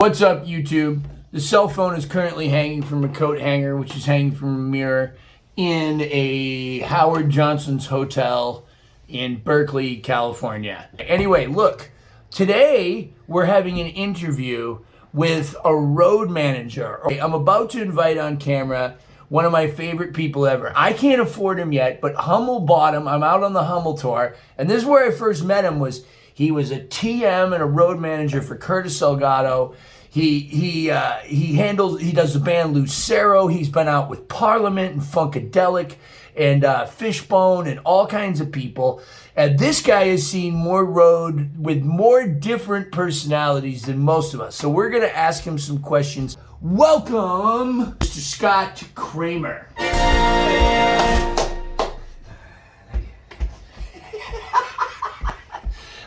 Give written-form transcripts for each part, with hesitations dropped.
What's up, YouTube? The cell phone is currently hanging from a coat hanger, which is hanging from a mirror in a Howard Johnson's hotel in Berkeley, California. Anyway, look, today we're having an interview with a road manager. I'm about to invite on camera one of my favorite people ever. I can't afford him yet, but Hummel bought him. I'm out on the Hummel tour, and this is where I first met him. He was a TM and a road manager for Curtis Salgado. He does the band Lucero. He's been out with Parliament and Funkadelic and Fishbone and all kinds of people. And this guy has seen more road with more different personalities than most of us. So we're going to ask him some questions. Welcome, Mr. Scott Cramer.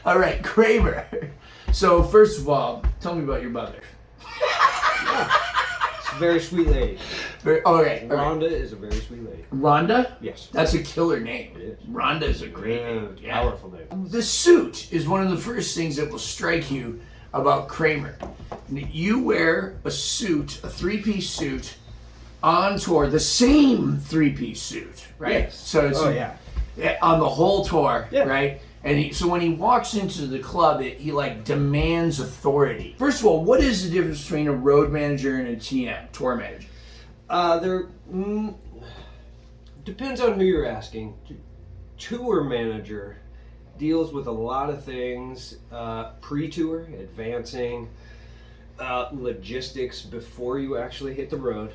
All right, Kramer. So first of all, tell me about your mother. She's a very sweet lady. Okay. Rhonda is a very sweet lady. Rhonda? Yes. That's a killer name. It is. Rhonda is a great name. Yeah. Powerful name. The suit is one of the first things that will strike you about Kramer. You wear a suit, a three-piece suit, on tour, the same three-piece suit, right? Yes. So it's on the whole tour, right? And so when he walks into the club, he like demands authority. First of all, what is the difference between a road manager and a TM, tour manager? Depends on who you're asking. Tour manager deals with a lot of things, pre-tour, advancing, logistics before you actually hit the road.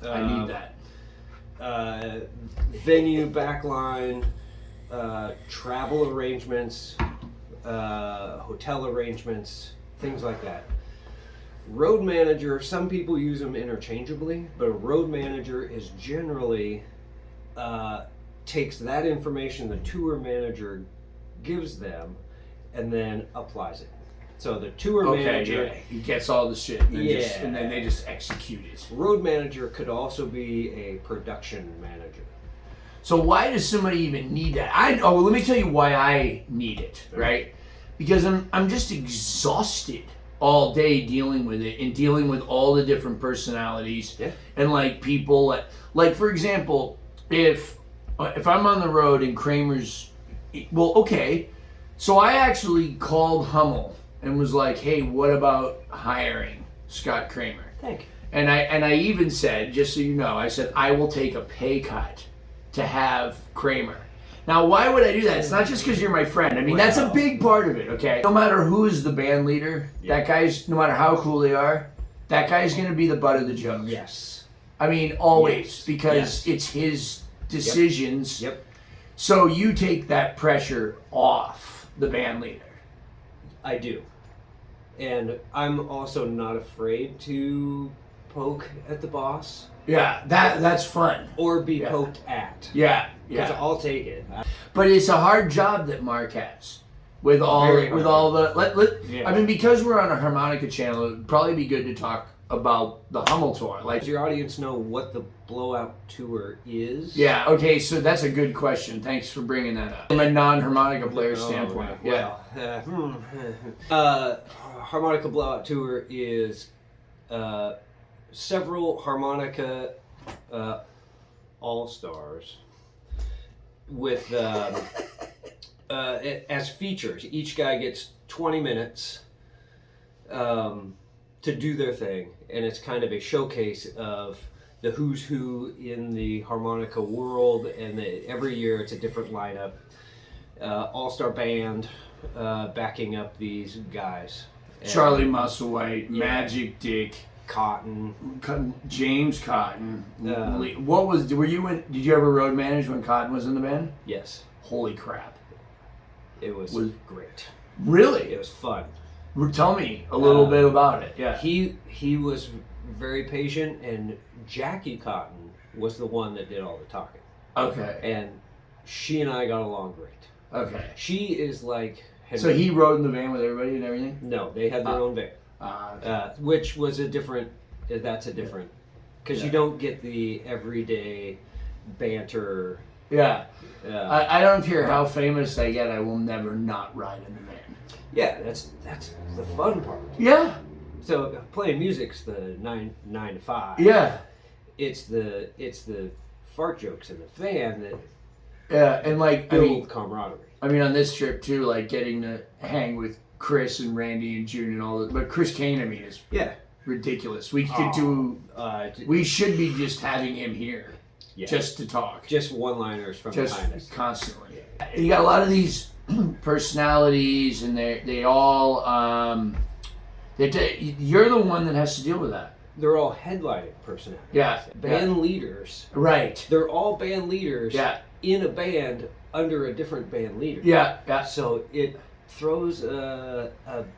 I need that. Venue, backline, travel arrangements, hotel arrangements, things like that. Road manager, some people use them interchangeably, but a road manager is generally takes that information the tour manager gives them and then applies it. So the tour manager, he gets all the shit, and then they just execute it. Road manager could also be a production manager. So why does somebody even need that? Let me tell you why I need it, right? Because I'm just exhausted all day dealing with it and dealing with all the different personalities and like people. Like for example, if I'm on the road and Kramer's, so I actually called Hummel and was like, hey, what about hiring Scott Cramer? Thank you. And I even said, just so you know, I said I will take a pay cut to have Kramer. Now, why would I do that? It's not just because you're my friend. I mean, that's a big part of it, okay? No matter who is the band leader, that guy's, no matter how cool they are, that guy's going to be the butt of the joke. Yes. I mean, always, because it's his decisions. Yep. So you take that pressure off the band leader. I do. And I'm also not afraid to poke at the boss. Yeah, that's fun. Or be poked at. Yeah. Because I'll take it. But it's a hard job that Mark has. With all the I mean, because we're on a harmonica channel, it would probably be good to talk about the Hummel tour. Like, does your audience know what the Blowout tour is? Yeah, okay, so that's a good question. Thanks for bringing that up. From a non-harmonica player standpoint. Harmonica Blowout tour is several harmonica all-stars with as features. Each guy gets 20 minutes to do their thing, and it's kind of a showcase of the who's who in the harmonica world, and every year it's a different lineup. All-star band backing up these guys. Charlie Musselwhite, Magic Dick, Cotton, James Cotton. Did you ever road manage when Cotton was in the band? Yes. Holy crap. It was great. Really? It was fun. Tell me a little bit about it. Yeah. He was very patient, and Jackie Cotton was the one that did all the talking. Okay. And she and I got along great. Okay. She is like... So he rode in the van with everybody and everything? No, they had their own van. Okay. Which was a different... That's a different... Because you don't get the everyday banter. Yeah. I don't care how famous I get, I will never not ride in the van. Yeah, that's the fun part. Yeah. So playing music's the nine to five. Yeah. It's the fart jokes in the van that Yeah, and like build camaraderie. I mean, on this trip too, like getting to hang with Chris and Randy and June and all that. But Chris Kane, I mean, is ridiculous. We could we should be just having him here, just to talk, just one-liners from behind us constantly. You got a lot of these personalities, and they all you're the one that has to deal with that. They're all headlining personalities. Yeah, band leaders. Right. They're all band leaders. Yeah. In a band under a different band leader. Yeah. Yeah. So it throws a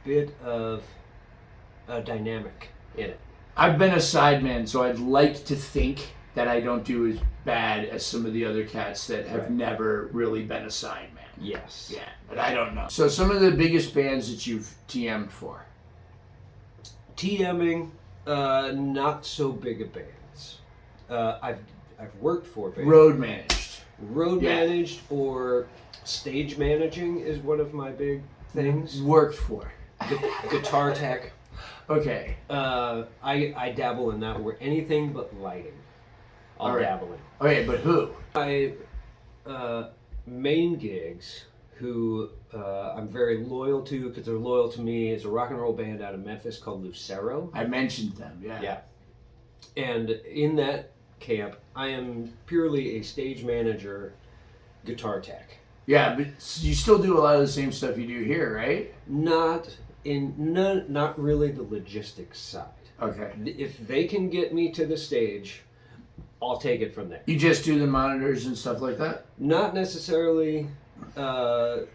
bit of a dynamic in it. I've been a sideman, so I'd like to think that I don't do as bad as some of the other cats that have never really been a sideman. Yes. Yeah, but I don't know. So some of the biggest bands that you've TM'd for? TMing, not so big of bands. I've worked for bands. Road managed. Road managed or stage managing is one of my big things. Worked for. Guitar tech. Okay. I dabble in that. Where anything but lighting, I'll dabble in. Okay, but who? Main gigs who I'm very loyal to because they're loyal to me is a rock and roll band out of Memphis called Lucero. I mentioned them, Yeah. And in that camp, I am purely a stage manager, guitar tech. Yeah, but you still do a lot of the same stuff you do here, right? Not really the logistics side. Okay. If they can get me to the stage, I'll take it from there. You just do the monitors and stuff like that? Not necessarily audio.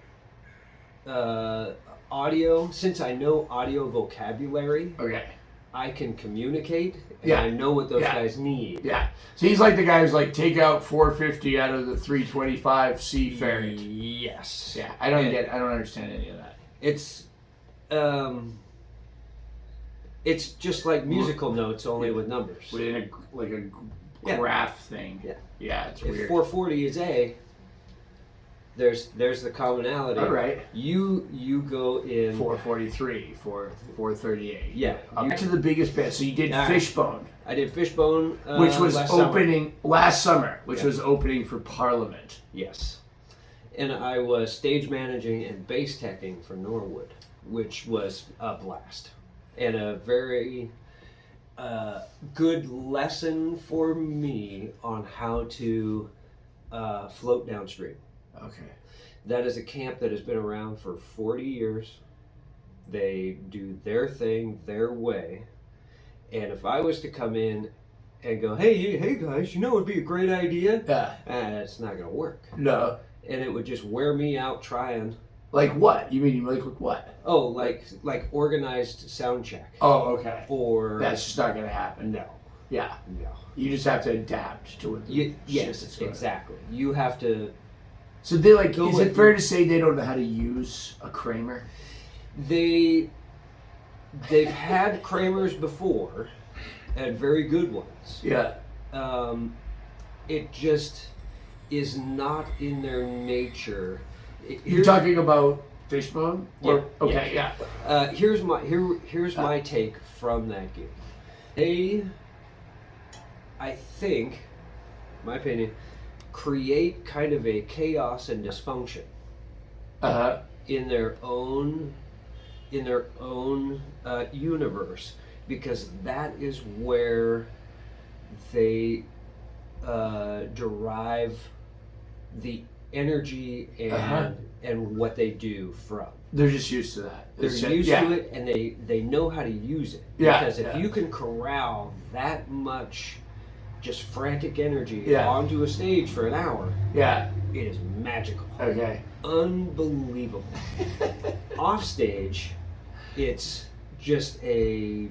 Since I know audio vocabulary, I can communicate, and I know what those guys need. Yeah. So he's like the guy who's like, take out 450 out of the 325 C ferret. Yes. Yeah. I don't understand any of that. It's just like musical notes, only with numbers. Within a graph thing. Yeah. Yeah, it's weird. If 440 is A, there's the commonality. All right. You go in 443, 438. Yeah. Back to the biggest band. So you did Fishbone. I did Fishbone, which was last summer, which was opening for Parliament. Yes. And I was stage managing and bass teching for Norwood, which was a blast and a very good lesson for me on how to float downstream. Okay. That is a camp that has been around for 40 years. They do their thing their way. And if I was to come in and go, hey guys, it'd be a great idea. Yeah. It's not going to work. No. And it would just wear me out trying. Like what? You mean like what? Oh, like organized sound check. Oh, okay. Or that's just not going to happen. No. Yeah. No. You just have to adapt to it. Yes, exactly. You have to. So they is it fair to say they don't know how to use a Kramer? They've had Kramers before, and very good ones. Yeah. It just is not in their nature. You're talking about Fishbone? Yeah. Here's my take from that gig. I think, my opinion, create kind of a chaos and dysfunction in their own universe, because that is where they derive the energy and what they do from. They're just used to that. They're used to it, and they know how to use it. Because if you can corral that much just frantic energy onto a stage for an hour, it is magical. Okay. Unbelievable. Off stage, it's just a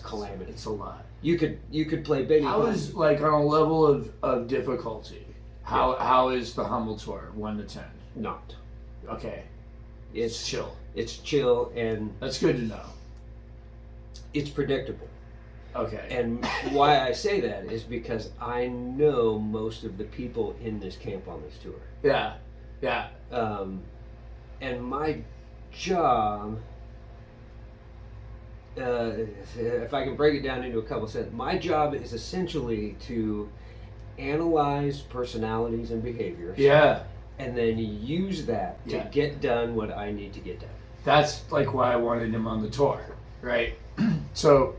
calamity. It's a lot. You could play Benny. How is on a level of difficulty? How is the Hummel tour 1 to 10? Not. Okay. It's chill. It's chill, and that's good to know. It's predictable. Okay. And why I say that is because I know most of the people in this camp on this tour. Yeah. Yeah. And my job if I can break it down into a couple sentences, my job is essentially to analyze personalities and behaviors. Yeah. And then use that to get done what I need to get done. That's like why I wanted him on the tour, right? So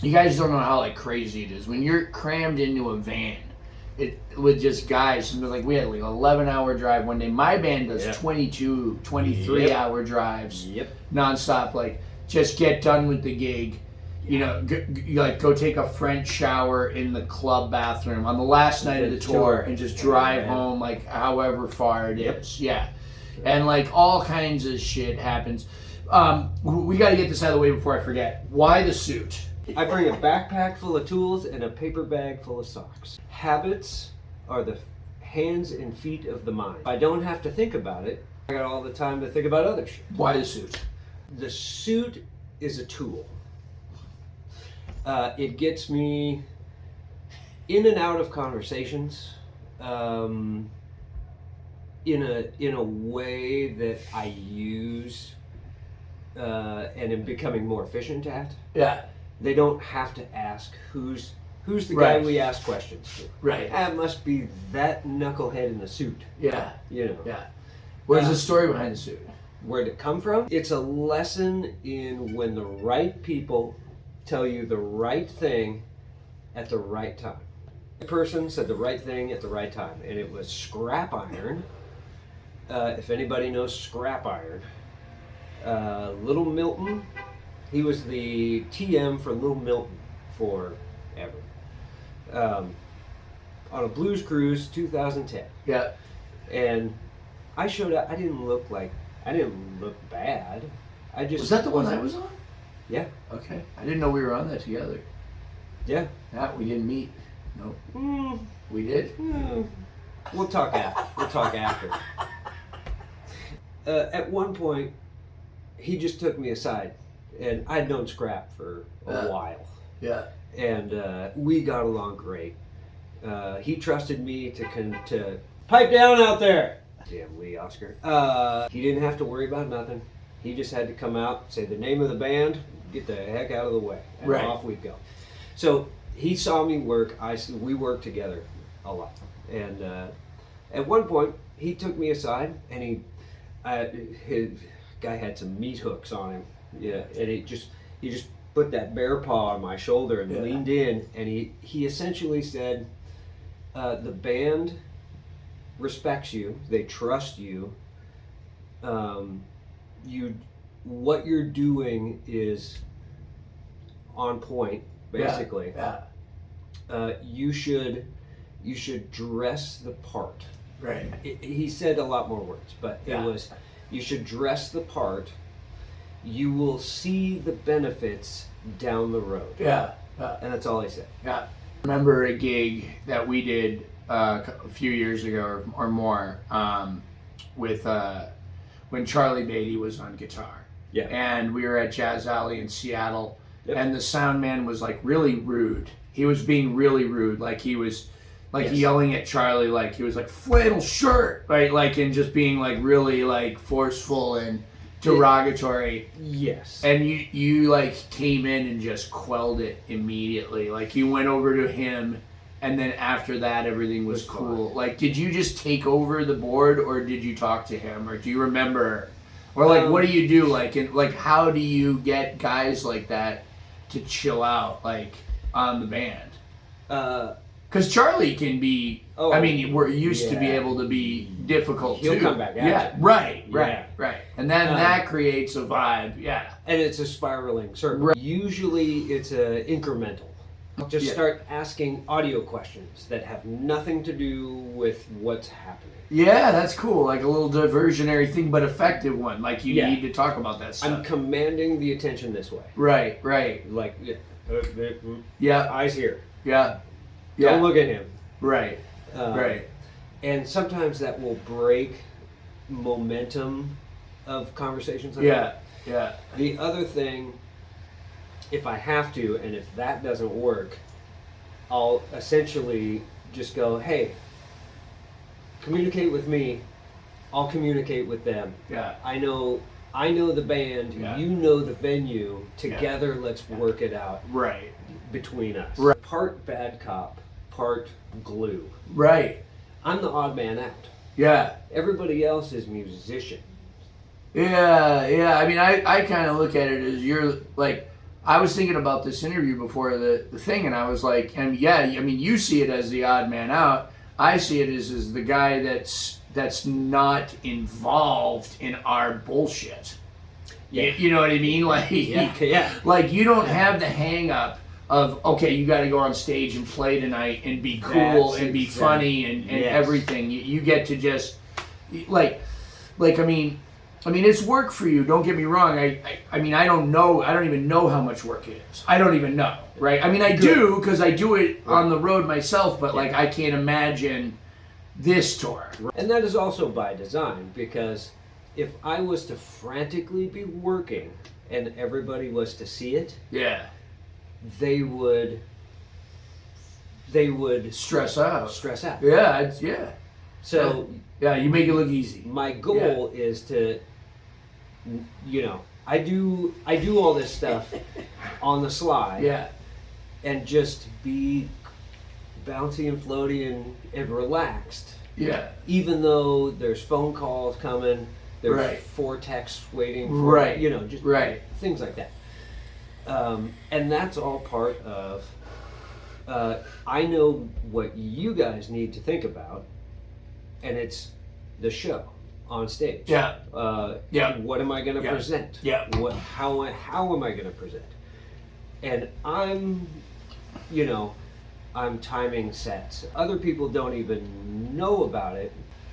you guys don't know how like crazy it is when you're crammed into a van with just guys. And like we had like 11-hour drive one day. My band does 22, 23-hour drives nonstop. Like just get done with the gig. You know, go take a French shower in the club bathroom on the last night of the tour and just drive home like however far it is. Yeah. And like all kinds of shit happens. We got to get this out of the way before I forget. Why the suit? I bring a backpack full of tools and a paper bag full of socks. Habits are the hands and feet of the mind. I don't have to think about it. I got all the time to think about other shit. Why the suit? The suit is a tool. It gets me in and out of conversations in a way that I use and am becoming more efficient at. Yeah. They don't have to ask who's the guy we ask questions to. Right. That must be that knucklehead in the suit. Yeah. You know. Yeah. Where's the story behind the suit? Where'd it come from? It's a lesson in when the right people tell you the right thing at the right time. The person said the right thing at the right time, and it was scrap iron. If anybody knows scrap iron, Little Milton, he was the TM for Little Milton forever. On a blues cruise, 2010. Yeah. And I showed up. I didn't look bad. I just was that the one I was on? Yeah. Okay. I didn't know we were on that together. Yeah. We didn't meet. No. We did? We'll talk after. At one point, he just took me aside, and I'd known Scrap for a while. Yeah. And we got along great. He trusted me to pipe down out there. Damn Lee Oscar. He didn't have to worry about nothing. He just had to come out, say the name of the band, get the heck out of the way, and off we'd go. So he saw me work. We worked together a lot. And at one point, he took me aside, and his guy had some meat hooks on him. Yeah, and he just put that bear paw on my shoulder and leaned in, and he essentially said, the band respects you, they trust you. What you're doing is on point, basically. Yeah. You should dress the part. Right. He said a lot more words, but it was, you should dress the part. You will see the benefits down the road. Yeah. And that's all he said. Yeah. I remember a gig that we did a few years ago or more with when Charlie Beatty was on guitar. Yeah. And we were at Jazz Alley in Seattle, and the sound man was like really rude. He was being really rude, like he was like yelling at Charlie, like he was like flannel shirt, right? Like, and just being like really like forceful and derogatory. Yes. And you like came in and just quelled it immediately. Like you went over to him, and then after that everything was cool. Fine. Like, did you just take over the board, or did you talk to him, or do you remember, or like what do you do? Like, how do you get guys like that to chill out, like on the band? Because Charlie can be. I mean, we're used to be able to be difficult too. He'll come back at you. Right. And then that creates a vibe. Yeah. And it's a spiraling circle. Right. Usually it's incremental. Just start asking audio questions that have nothing to do with what's happening. Yeah, that's cool. Like a little diversionary thing, but effective one. Like you need to talk about that stuff. I'm commanding the attention this way. Right. Like, eyes here. Yeah. Don't look at him. Right. Right. And sometimes that will break momentum of conversations like that. Yeah. The other thing, if I have to, and if that doesn't work, I'll essentially just go, hey, communicate with me, I'll communicate with them. Yeah. I know I know the band, Yeah. you know the venue. Together, let's work it out Right. between us. Right. Part bad cop, part glue. Right. I'm the odd man out. Yeah. Everybody else is musician. Yeah. I mean, I kind of look at it as you're like, I was thinking about this interview before the thing, and I was like, and yeah, I mean, you see it as the odd man out. I see it as the guy that's not involved in our bullshit. Yeah. You know what I mean? Like, Yeah. like you don't have the hang up of, okay, you got to go on stage and play tonight and be cool That's and be exact- funny and Yes. everything. You get to just like I mean, it's work for you. Don't get me wrong. I mean, I don't know. I don't even know how much work it is. I don't even know, right? I mean, I do because I do it on the road myself. But like, I can't imagine this tour. And that is also by design, because if I was to frantically be working and everybody was to see it, Yeah, they would stress out. stress out. Yeah, So yeah. You make it look easy. my goal is to, I do all this stuff on the sly, Yeah, and just be bouncy and floaty and relaxed. yeah. Even though there's phone calls coming, there's Right. 4 texts waiting for, Right. Just Right. things like that. And that's all part of, I know what you guys need to think about, and it's the show on stage. Yeah. Yeah. What am I going to Yeah. present? Yeah. How am I going to present? And I'm timing sets. Other people don't even know about it,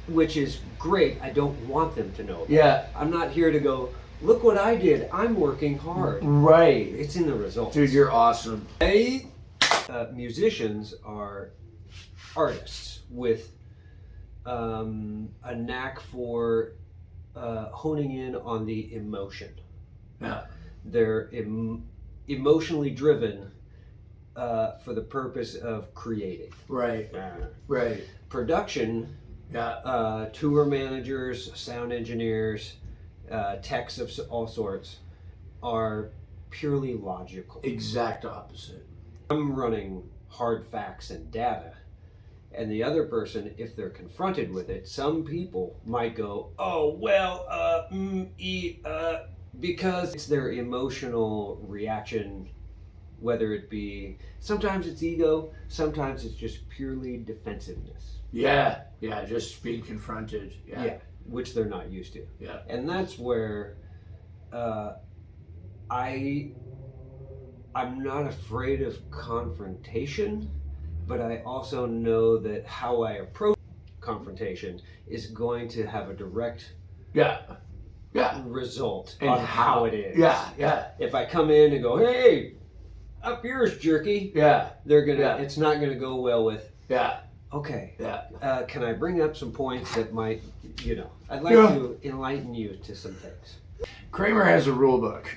which is great. I don't want them to know about it. Yeah. I'm not here to go, look what I did. I'm working hard. Right. It's in the results. Dude, you're awesome. Musicians are artists with a knack for honing in on the emotion. Yeah. They're emotionally driven for the purpose of creating. Right. Right. Production, Yeah. tour managers, sound engineers, techs of all sorts are purely logical. Exact opposite. I'm running hard facts and data. And the other person, if they're confronted with it, some people might go, oh, well, because it's their emotional reaction, whether it be, sometimes it's ego, sometimes it's just purely defensiveness. Yeah. Yeah. Just being confronted. Yeah, which they're not used to. Yeah. And that's where I'm not afraid of confrontation, but I also know that how I approach confrontation is going to have a direct Yeah. result And on how it is. Yeah. If I come in and go, hey, up yours, jerky, Yeah. it's not gonna go well with, Yeah. okay, Yeah. can I bring up some points that might, I'd like to enlighten you to some things. Kramer has a rule book.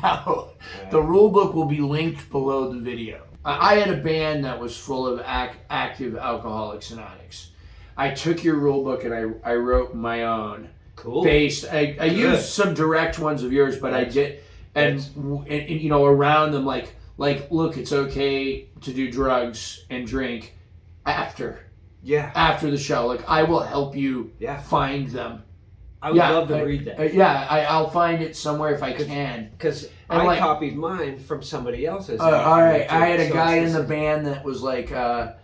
Now, the rule book will be linked below the video. I had a band that was full of active alcoholics and addicts. I took your rule book and I wrote my own. Cool. Based, I used some direct ones of yours, but I did, and around them, like, look, it's okay to do drugs and drink after the show. Like, I will help you find them. I would love to read that. I'll find it somewhere if I can. Because And I copied mine from somebody else's. All right, I had a guy in the band that was like, a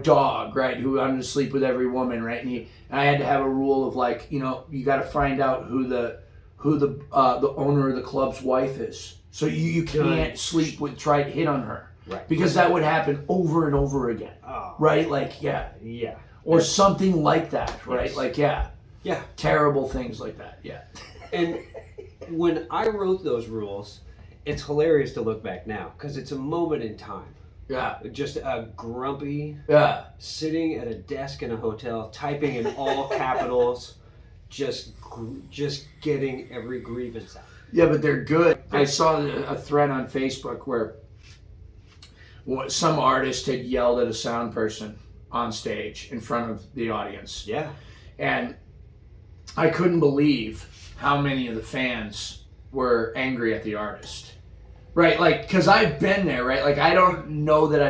dog, right, who wanted to sleep with every woman, right, and I had to have a rule of like, you got to find out who the owner of the club's wife is, so you can't try to hit on her, right? Because that would happen over and over again, right? Like, or something like that, right? Yes. Like, terrible things like that, And when I wrote those rules, it's hilarious to look back now because it's a moment in time. Just a grumpy, sitting at a desk in a hotel, typing in all capitals, just getting every grievance out. Yeah, but they're good. I saw a thread on Facebook where some artist had yelled at a sound person on stage in front of the audience. Yeah. And I couldn't believe how many of the fans were angry at the artist. Right, like, because I've been there, right? Like, I don't know that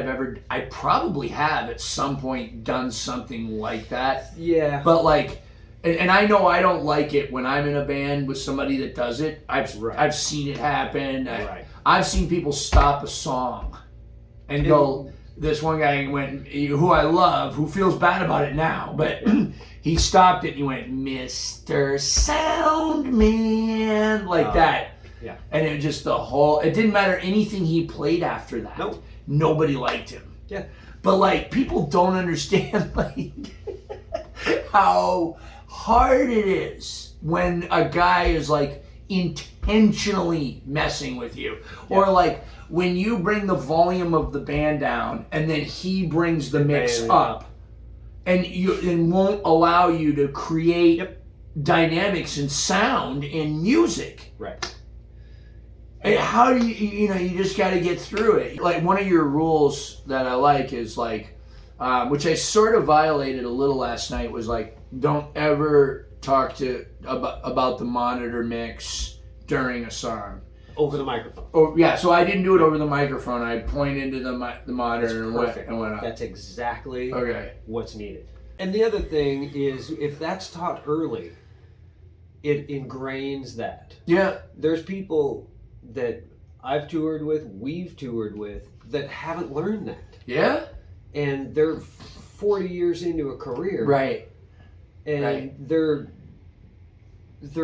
I probably have at some point done something like that. Yeah. But, like, and I know I don't like it when I'm in a band with somebody that does it. I've seen it happen. Right. I've seen people stop a song and go, this one guy went, who I love, who feels bad about it now, but he stopped it and he went, Mr. Soundman, like that. Yeah. And it just it didn't matter anything he played after that. Nope. Nobody liked him. Yeah. But like people don't understand like how hard it is when a guy is like intentionally messing with you. Yeah. Or like when you bring the volume of the band down and then he brings the mix up and won't allow you to create dynamics and sound in music. Right. And how do you just got to get through it. Like one of your rules that I like is like, which I sort of violated a little last night, was like, don't ever talk about the monitor mix during a song. Over the microphone. Oh yeah, so I didn't do it over the microphone. I pointed to the monitor and went up. That's exactly okay. What's needed. And the other thing is, if that's taught early, it ingrains that. Yeah. There's people that I've toured with, we've toured with, that haven't learned that. Yeah. And they're 40 years into a career. Right. And they're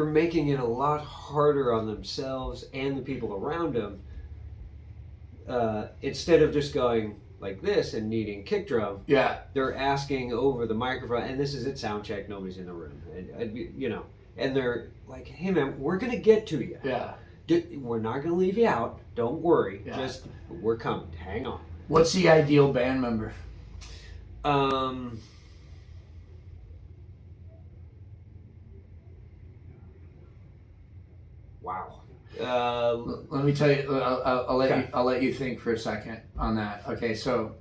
making it a lot harder on themselves and the people around them. Instead of just going like this and needing kick drum, they're asking over the microphone, and this is at sound check, nobody's in the room, and they're like, hey man, we're gonna get to you. Yeah. We're not gonna leave you out. Don't worry. Just we're coming. Hang on. What's the ideal band member? Wow. Let me tell you. I'll let you think for a second on that. Okay, so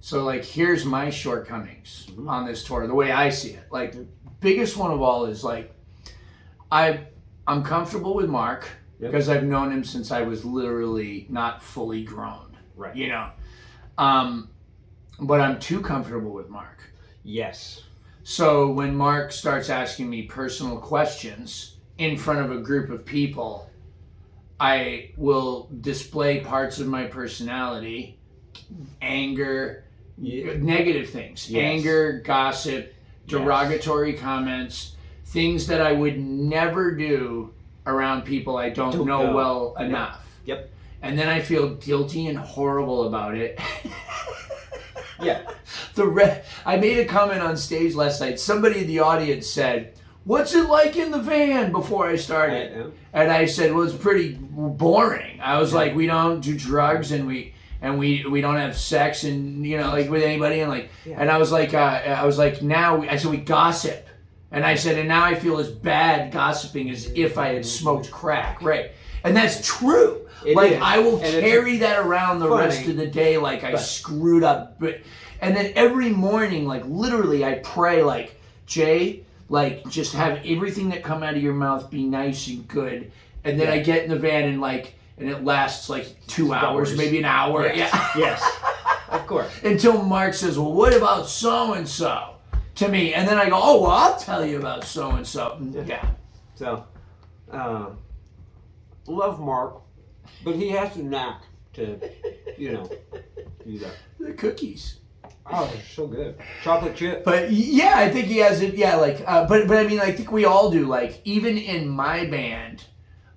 like here's my shortcomings on this tour. The way I see it, like biggest one of all is like I'm comfortable with Mark because I've known him since I was literally not fully grown. Right. You know. But I'm too comfortable with Mark. Yes. So when Mark starts asking me personal questions in front of a group of people, I will display parts of my personality, anger, negative things, anger, gossip, derogatory comments, things that I would never do around people I don't know well enough. Yep. And then I feel guilty and horrible about it. Yeah. I made a comment on stage last night. Somebody in the audience said, "What's it like in the van?" before I started. And I said, "Well, it's pretty boring." I was like, "We don't do drugs and we don't have sex and like with anybody and and I was like now I said we gossip." And I said, "And now I feel as bad gossiping as if I had smoked crack." Right. And that's true. I will carry that around the rest of the day like I screwed up. And then every morning, literally I pray Jay, just have everything that come out of your mouth be nice and good. And then I get in the van and it lasts 2 hours, maybe an hour. Yes. Yes. Of course. Until Mark says, "Well, what about so-and-so?" to me. And then I go, "Oh, well, I'll tell you about so-and-so." Yeah. So, love Mark, but he has a knack to, do that. The cookies. Oh, they're so good. Chocolate chip. But yeah, I think he has it. Yeah, but I mean, I think we all do. Even in my band,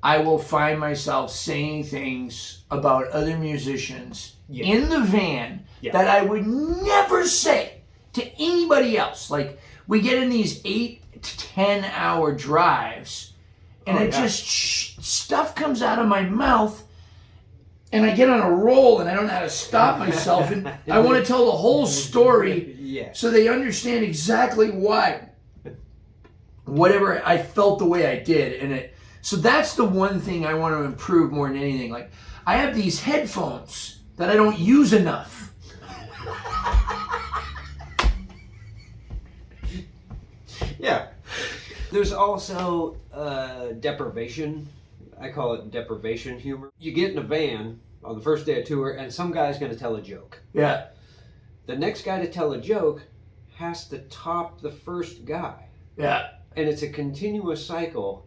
I will find myself saying things about other musicians in the van that I would never say to anybody else. We get in these 8 to 10 hour drives, and stuff comes out of my mouth. And I get on a roll and I don't know how to stop myself. And I want to tell the whole story so they understand exactly why. Whatever I felt the way I did. So that's the one thing I want to improve more than anything. I have these headphones that I don't use enough. Yeah. There's also deprivation. I call it deprivation humor. You get in a van on the first day of tour, and some guy's going to tell a joke. Yeah. The next guy to tell a joke has to top the first guy. Yeah. And it's a continuous cycle.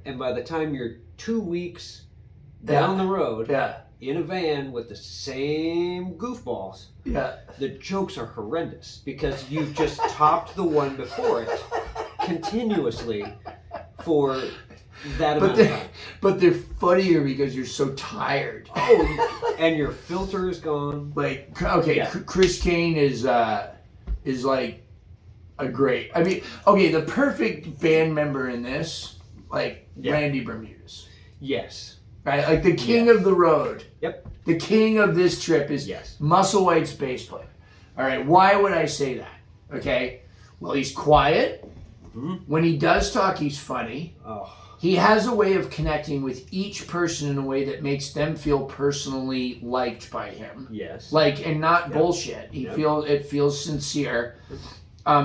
And by the time you're 2 weeks down the road in a van with the same goofballs, the jokes are horrendous because you've just topped the one before it continuously for that amount of time. But they're funnier because you're so tired. Oh, and your filter is gone. Like, okay, Chris Kane is like a great. I mean, okay, the perfect band member in this, like Randy Bermudez. Yes. Right, like the king of the road. Yep. The king of this trip is Musselwhite's bass player. All right, why would I say that? Okay, well, he's quiet. Mm-hmm. When he does talk, he's funny. Oh. He has a way of connecting with each person in a way that makes them feel personally liked by him. Yes. Like, and not bullshit. It feels sincere.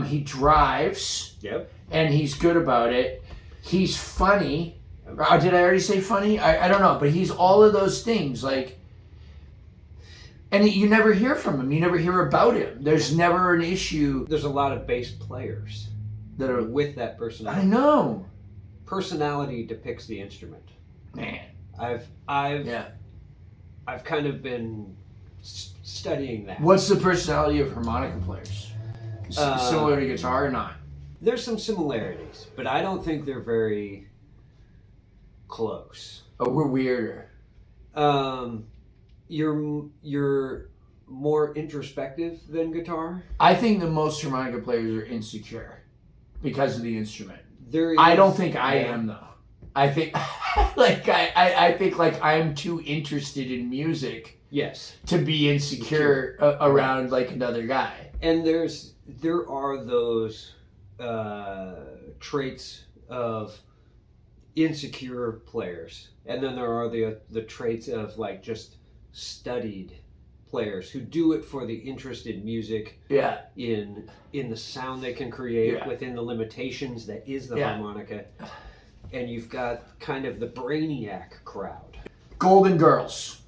He drives. Yep. And he's good about it. He's funny. Did I already say funny? I don't know, but he's all of those things. Like, and you never hear from him. You never hear about him. There's never an issue. There's a lot of bass players that are with that personality. I know. Personality depicts the instrument. Man, I've kind of been studying that. What's the personality of harmonica players? Similar to guitar or not? There's some similarities, but I don't think they're very close. Oh, we're weirder. You're more introspective than guitar. I think the most harmonica players are insecure because of the instrument. I don't think I am though. I think like I think like I'm too interested in music. Yes. To be insecure around like another guy. And there are those traits of insecure players, and then there are the traits of like just studied players who do it for the interest in music, in the sound they can create within the limitations that is the harmonica, and you've got kind of the brainiac crowd. Golden Girls.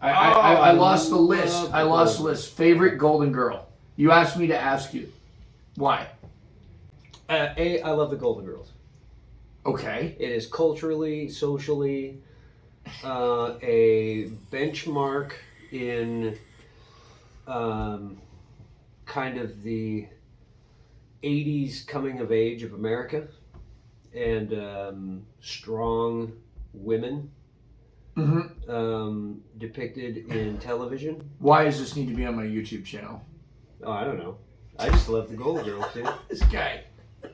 I lost the list. I lost the list. Favorite Golden Girl. You asked me to ask you. Why? I love the Golden Girls. Okay. It is culturally, socially, a benchmark in kind of the 80s coming of age of America, and strong women depicted in television. Why does this need to be on my YouTube channel? Oh, I don't know. I just love the Golden Girls, too. This guy.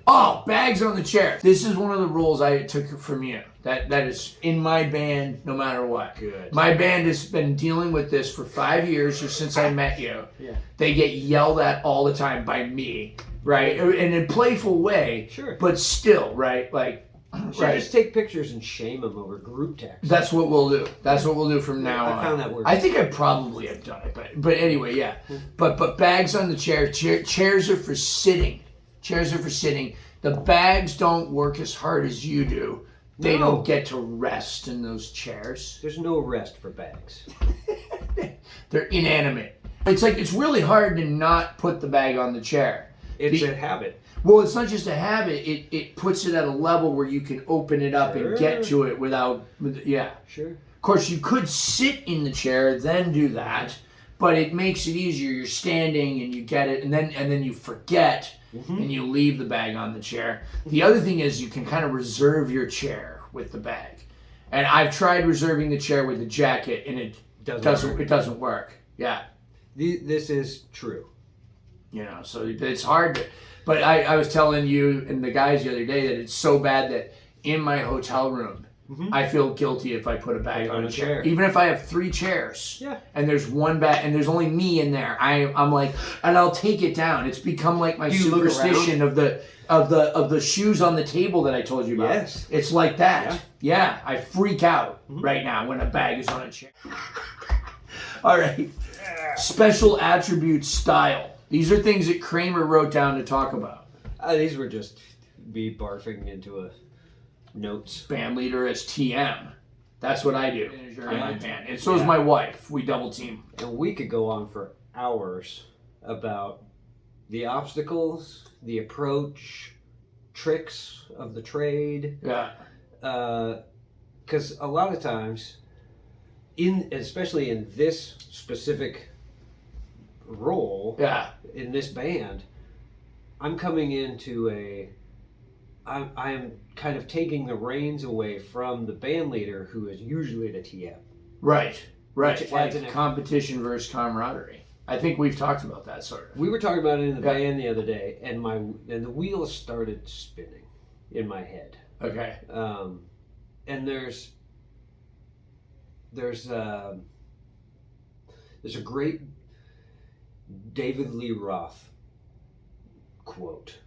Oh, bags on the chair. This is one of the rules I took from you. That is in my band no matter what. Good. My band has been dealing with this for 5 years or since I met you. Yeah. They get yelled at all the time by me, right? In a playful way. Sure. But still, right? Like, just take pictures and shame them over group text. That's what we'll do. That's what we'll do from now on. I found that works. I think I probably have done it, but anyway, yeah. But bags on the chair. Chairs are for sitting. Chairs are for sitting. The bags don't work as hard as you do. They don't get to rest in those chairs. There's no rest for bags. They're inanimate. It's like it's really hard to not put the bag on the chair. It's a habit. Well, it's not just a habit. It puts it at a level where you can open it up and get to it without. Sure. Of course, you could sit in the chair, then do that, but it makes it easier. You're standing and you get it, and then you forget. And you leave the bag on the chair. The other thing is you can kind of reserve your chair with the bag. And I've tried reserving the chair with the jacket, and it doesn't work. Yeah. This is true. You know, so it's hard. But I was telling you and the guys the other day that it's so bad that in my hotel room, I feel guilty if I put a bag on a chair. Even if I have 3 chairs and there's one bag and there's only me in there, I'm like, and I'll take it down. It's become like my superstition of the shoes on the table that I told you about. Yes. It's like that. Yeah, I freak out right now when a bag is on a chair. All right. Special attribute style. These are things that Kramer wrote down to talk about. These were just be barfing into a notes. Band leader as TM. That's what I do in my band. And so is Yeah. my wife. We double team. And we could go on for hours about the obstacles, the approach, tricks of the trade. Yeah. Because a lot of times, especially in this specific role, Yeah. in this band, I'm coming into I'm kind of taking the reins away from the band leader, who is usually the TM. Right. Which adds Like competition versus camaraderie. I think we've talked about that sort of. We were talking about it in the van the other day, and the wheels started spinning in my head. Okay. And there's a great David Lee Roth quote,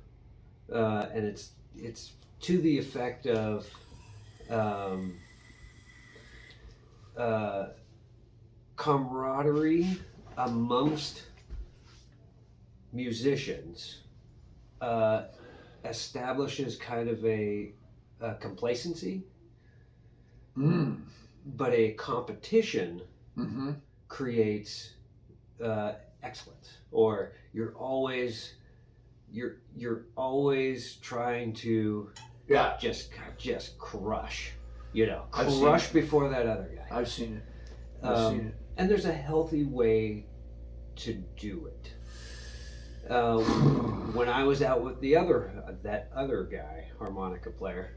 and it's to the effect of camaraderie amongst musicians establishes kind of a complacency, but a competition creates excellence, or you're always trying to just crush, crush before that other guy. I've seen it. And there's a healthy way to do it. When I was out with that other guy, harmonica player,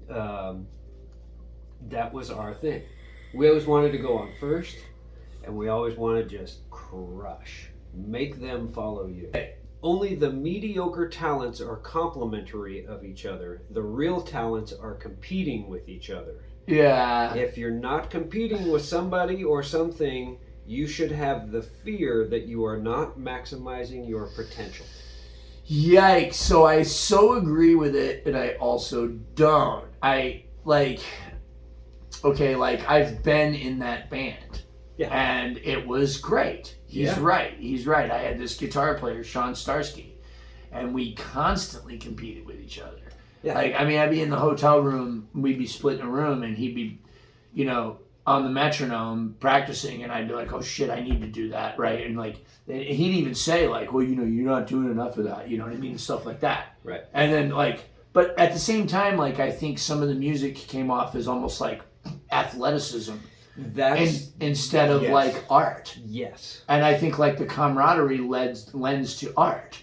that was our thing. We always wanted to go on first, and we always wanted to just crush, make them follow you. Only the mediocre talents are complementary of each other. The real talents are competing with each other. Yeah. If you're not competing with somebody or something, you should have the fear that you are not maximizing your potential. Yikes. So I so agree with it, and I also don't. I've been in that band. Yeah. And it was great. He's right. I had this guitar player, Sean Starsky, and we constantly competed with each other. Yeah. I'd be in the hotel room, we'd be splitting a room, and he'd be, on the metronome practicing, and I'd be like, oh shit, I need to do that, right? And he'd even say well, you're not doing enough of that, you know what I mean? Stuff like that. Right. And then but at the same time, I think some of the music came off as almost like athleticism. Instead of art. Yes. And I think the camaraderie lends to art.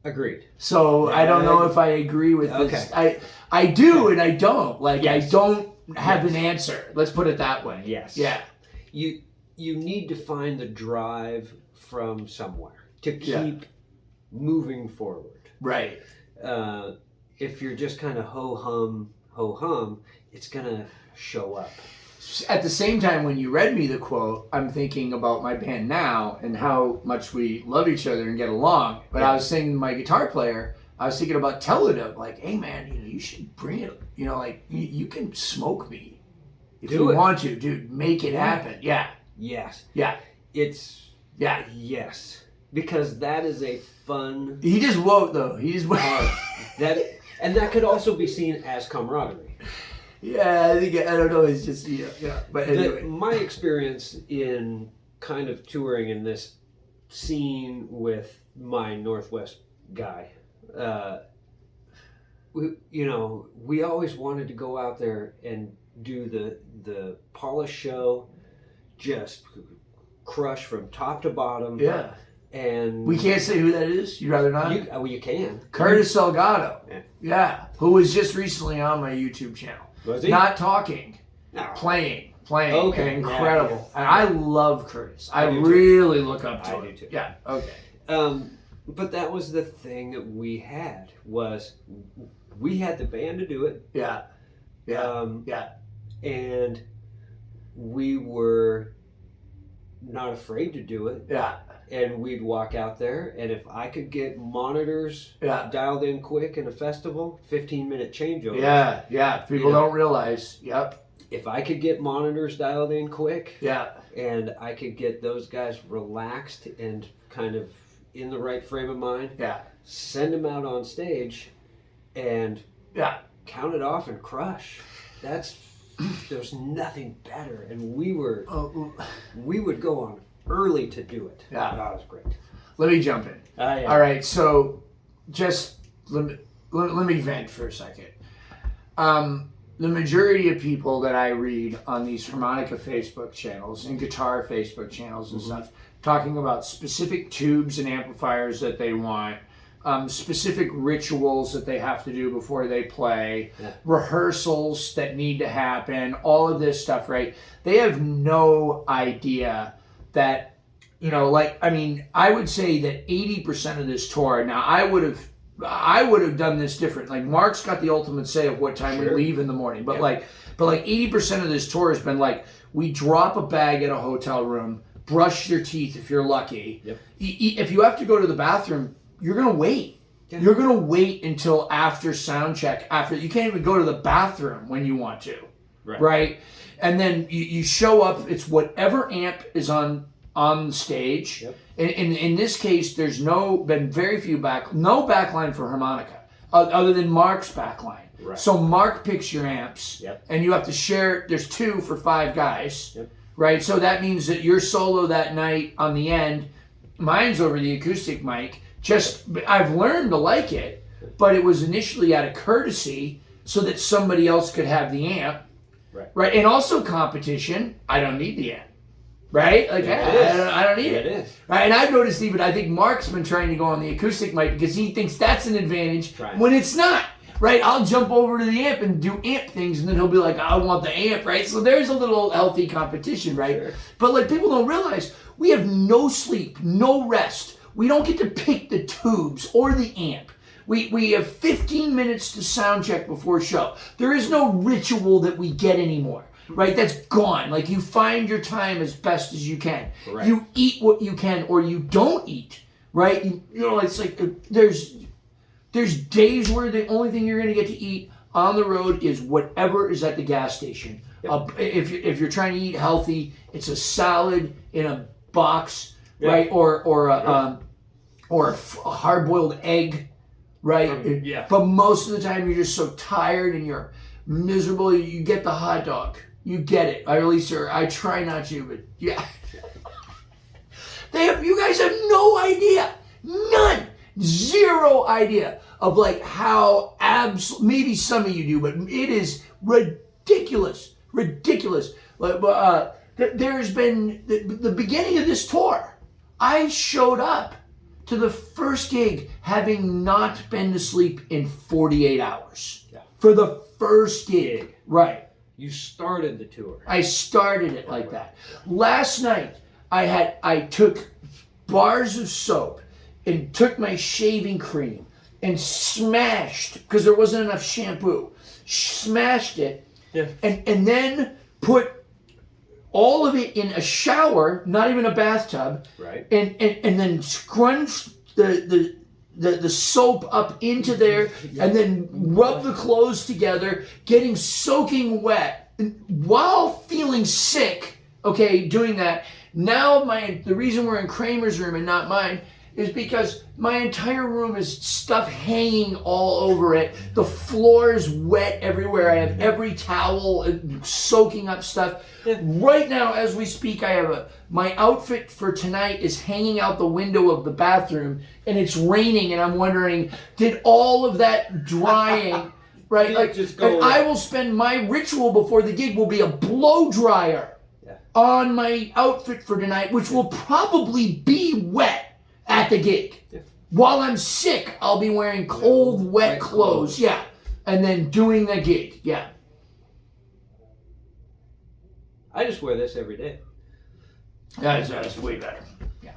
Agreed. So I don't know if I agree with this. I do and I don't. I don't have an answer. Let's put it that way. Yes. Yeah. You need to find the drive from somewhere to keep moving forward. Right. If you're just kind of ho hum, it's gonna show up. At the same time, when you read me the quote, I'm thinking about my band now and how much we love each other and get along. But I was thinking my guitar player, I was thinking about telling him, hey man, you should bring it. You can smoke me if you want to, dude. Make it happen. Yeah. Yes. Yeah. Yes. Because that is a fun. He just won't though. He just won't. And that could also be seen as camaraderie. Yeah, I don't know. It's just But anyway, my experience in kind of touring in this scene with my Northwest guy, we always wanted to go out there and do the polished show, just crush from top to bottom. Yeah. And we can't say who that is. You'd rather not? You can. Curtis Salgado. Yeah. Who was just recently on my YouTube channel. Was he? Not talking, playing. Okay. Incredible. And I love Curtis. I really look up to him. I do too. Yeah. Okay. But that was the thing that we had, was we had the band to do it. Yeah. And we were not afraid to do it. Yeah. And we'd walk out there, and if I could get monitors dialed in quick in a festival, 15-minute changeover. Yeah. People don't realize. Yep. If I could get monitors dialed in quick. Yeah. And I could get those guys relaxed and kind of in the right frame of mind. Yeah. Send them out on stage, and Yeah. count it off and crush. There's nothing better, and we would go on early to do it. Yeah. That was great. Let me jump in. Yeah. All right, so just let me vent for a second. The majority of people that I read on these harmonica Facebook channels and guitar Facebook channels and stuff, talking about specific tubes and amplifiers that they want, specific rituals that they have to do before they play, rehearsals that need to happen, all of this stuff, right? They have no idea that, I would say that 80% of this tour, now I would have done this different. Like, Mark's got the ultimate say of what time we leave in the morning, but like 80% of this tour has been like, we drop a bag at a hotel room, brush your teeth if you're lucky. Yep. If you have to go to the bathroom, you're gonna wait. Yeah. You're gonna wait until after sound check. You can't even go to the bathroom when you want to, right? And then you show up. It's whatever amp is on the stage. Yep. In this case, there's been very few no backline for harmonica other than Mark's backline. Right. So Mark picks your amps, and you have to share. There's 2 for 5 guys, right? So that means that your solo that night on the end, mine's over the acoustic mic. I've learned to like it, but it was initially out of courtesy so that somebody else could have the amp, right? And also competition. I don't need the amp, right? Like, I don't need it. Right? And I've noticed I think Mark's been trying to go on the acoustic mic because he thinks that's an advantage when it's not, right? I'll jump over to the amp and do amp things, and then he'll be like, I want the amp, right? So there's a little healthy competition, right? Sure. But like, people don't realize we have no sleep, no rest. We don't get to pick the tubes or the amp. We have 15 minutes to sound check before show. There is no ritual that we get anymore, right? That's gone. Like, you find your time as best as you can. Right. You eat what you can or you don't eat, right? It's like there's days where the only thing you're going to get to eat on the road is whatever is at the gas station. Yep. If you're trying to eat healthy, it's a salad in a box, right? Or a hard-boiled egg, right? But most of the time, you're just so tired and you're miserable. You get the hot dog. You get it. I try not to, but yeah. You guys have no idea. None. Zero idea of like how maybe some of you do, but it is ridiculous. There's been the beginning of this tour. I showed up to the first gig having not been to sleep in 48 hours. Yeah. For the first gig. Right. You started the tour. I started it like that. Last night, I took bars of soap and took my shaving cream and smashed, because there wasn't enough shampoo, smashed it, and then put all of it in a shower, not even a bathtub, right? And then scrunch the soap up into there, and then rub the clothes together, getting soaking wet while feeling sick. Okay, doing that. Now the reason we're in Kramer's room and not mine is because my entire room is stuff hanging all over it. The floor is wet everywhere. I have every towel soaking up stuff. Right now, as we speak, my outfit for tonight is hanging out the window of the bathroom, and it's raining, and I'm wondering, did all of that drying, right? Like, just go. And I will spend my ritual before the gig will be a blow dryer on my outfit for tonight, which will probably be wet at the gig. While I'm sick, I'll be wearing cold, wet clothes. Yeah. And then doing the gig. Yeah. I just wear this every day. That's way better. Yeah.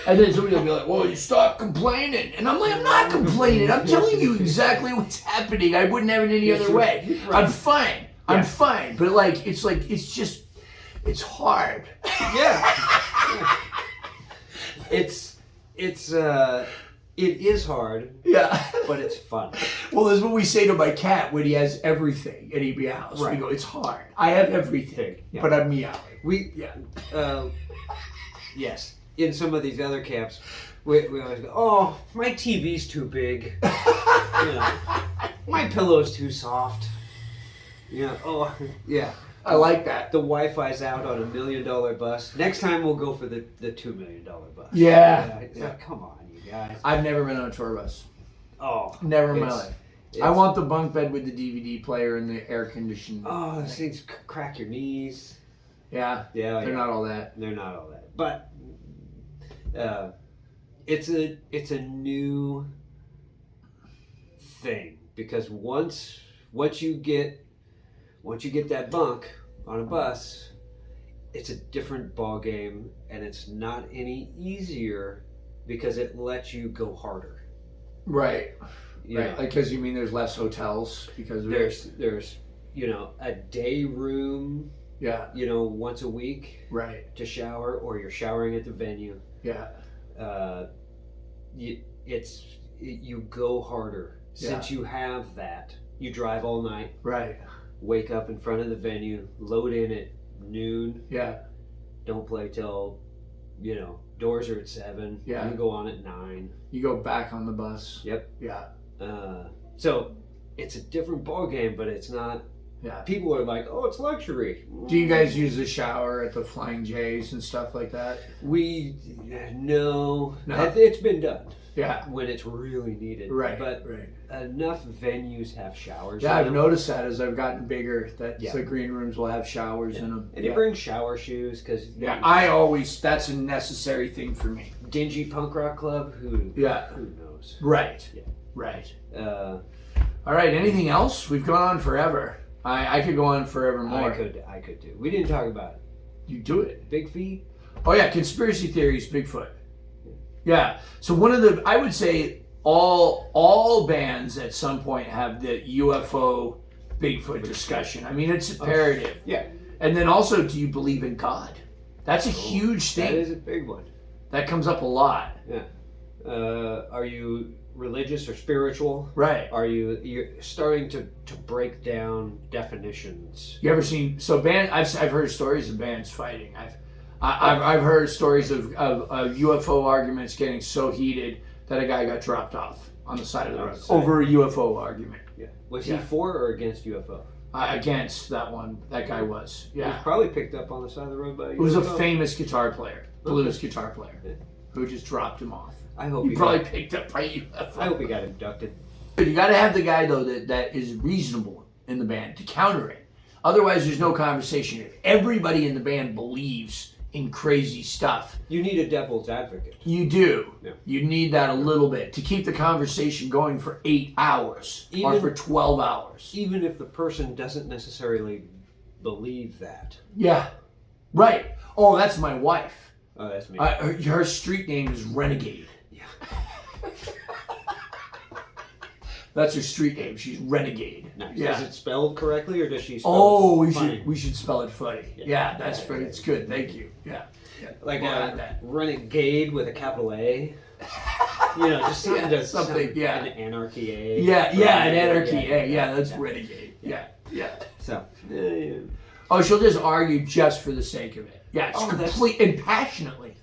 And then somebody will be like, well, you stop complaining. And I'm like, I'm not complaining. I'm telling you exactly what's happening. I wouldn't have it any other way. Right. I'm fine. I'm fine. But it's hard. Yeah. It is hard. Yeah. But it's fun. Well, that's what we say to my cat when he has everything and he meows. Right. We go, it's hard. I have everything, but I'm meowing. Yes. in some of these other camps, we always go, oh, my TV's too big. My pillow's too soft. I like that. The Wi-Fi's out on $1 million bus. Next time we'll go for the $2 million bus. Yeah. Like, come on, you guys. I've never been on a tour bus. Oh. Never in my life. I want the bunk bed with the DVD player and the air conditioning. Oh, those things crack your knees. Yeah. They're not all that. They're not all that. But it's a new thing, because once you get that bunk on a bus, it's a different ball game, and it's not any easier because it lets you go harder. Right. Right. Like, because you mean there's less hotels because there's a day room. Yeah. Once a week. Right. To shower, or you're showering at the venue. Yeah. You go harder since you have that. You drive all night. Right. Wake up in front of the venue. Load in at noon. Yeah. Don't play till, doors are at 7. Yeah. You go on at 9. You go back on the bus. Yep. Yeah. So it's a different ball game, but it's not. Yeah. People are like, oh, it's luxury. Do you guys use the shower at the Flying J's and stuff like that? No. No. It's been done. Yeah. When it's really needed. Right. But right. Enough venues have showers. Yeah, I've noticed that as I've gotten bigger, that the green rooms will have showers in them. And you bring shower shoes because that's a necessary thing for me. Dingy punk rock club, who knows? Right. Yeah. Right. All right. Anything else? We've gone on forever. I could go on forever more. I could do. We didn't talk about it. You do it. Big feet. Oh yeah, conspiracy theories, Bigfoot. Yeah. So I would say all bands at some point have the UFO Bigfoot discussion. I mean, it's imperative. Yeah. And then also, do you believe in God? That's a huge thing. That is a big one. That comes up a lot. Yeah. Are you religious or spiritual? Right. You're starting to break down definitions? You ever seen I've heard stories of bands fighting. I've heard stories of UFO arguments getting so heated that a guy got dropped off on the side of the road over a UFO argument. Yeah. Was he for or against UFO? Against that one. That guy was. Yeah. He was probably picked up on the side of the road by a UFO. It was a famous guitar player, blues guitar player, who just dropped him off. I hope he probably picked up by UFO. I hope he got abducted. You got to have the guy though that is reasonable in the band to counter it. Otherwise, there's no conversation. If everybody in the band believes in crazy stuff, you need a devil's advocate. You do. Yeah. You need that a little bit to keep the conversation going for 8 hours or for 12 hours. Even if the person doesn't necessarily believe that. Yeah. Right. Oh, that's my wife. Oh, that's me. Her street name is Renegade. Yeah. That's her street name. She's Renegade. Nice. Yeah. Is it spelled correctly, or does she spell it funny? we should spell it funny. Yeah, that's funny. It's good. Thank you. Yeah. Like a renegade with a capital A. Just something. Yeah. An anarchy A. Yeah. An anarchy A. Yeah, that's renegade. Yeah. So. Oh, she'll just argue just for the sake of it. Yeah, it's complete and passionately.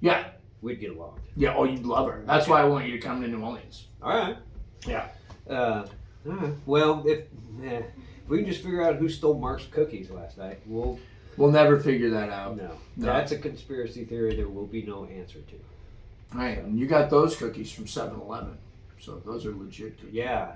Yeah. We'd get along. Yeah. Oh, you'd love her. That's why I want you to come to New Orleans. All right. Yeah. All right. Well, if we can just figure out who stole Mark's cookies last night, we'll never figure that out. No. That's a conspiracy theory there will be no answer to. Right. And you got those cookies from 7-Eleven. So those are legit cookies. Yeah.